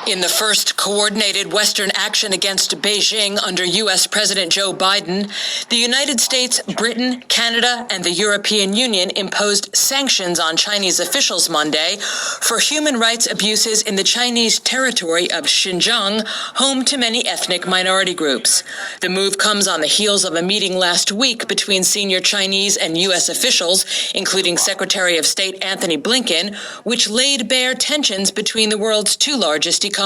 In the first coordinated Western action against Beijing under U.S. President Joe Biden, the United States, Britain, Canada, and the European Union imposed sanctions on Chinese officials Monday for human rights abuses in the Chinese territory of Xinjiang, home to many ethnic minority groups. The move comes on the heels of a meeting last week between senior Chinese and U.S. officials, including Secretary of State Anthony Blinken, which laid bare tensions between the world's two largest economies.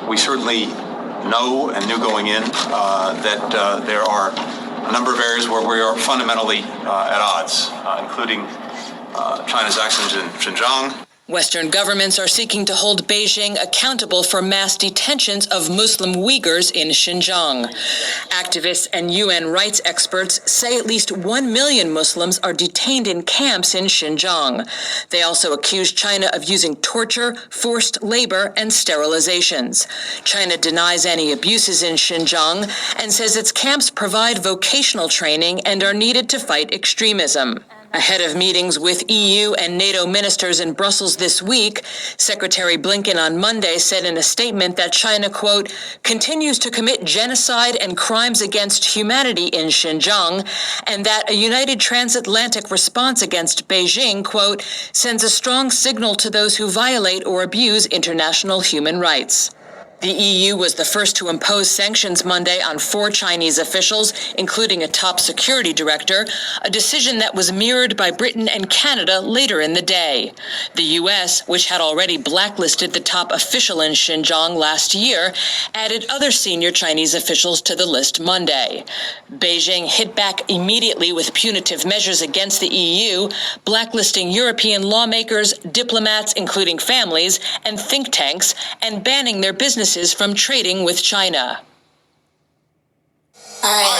We certainly know and knew going in that there are a number of areas where we are fundamentally at odds, including China's actions in Xinjiang. Western governments are seeking to hold Beijing accountable for mass detentions of Muslim Uyghurs in Xinjiang. Activists and UN rights experts say at least 1 million Muslims are detained in camps in Xinjiang. They also accuse China of using torture, forced labor, and sterilizations. China denies any abuses in Xinjiang and says its camps provide vocational training and are needed to fight extremism. Ahead of meetings with EU and NATO ministers in Brussels this week, Secretary Blinken on Monday said in a statement that China, quote, continues to commit genocide and crimes against humanity in Xinjiang, and that a united transatlantic response against Beijing, quote, sends a strong signal to those who violate or abuse international human rights. The EU was the first to impose sanctions Monday on 4 Chinese officials, including a top security director, a decision that was mirrored by Britain and Canada later in the day. The U.S., which had already blacklisted the top official in Xinjiang last year, added other senior Chinese officials to the list Monday. Beijing hit back immediately with punitive measures against the EU, blacklisting European lawmakers, diplomats, including families, and think tanks, and banning their businesses from trading with China. All right.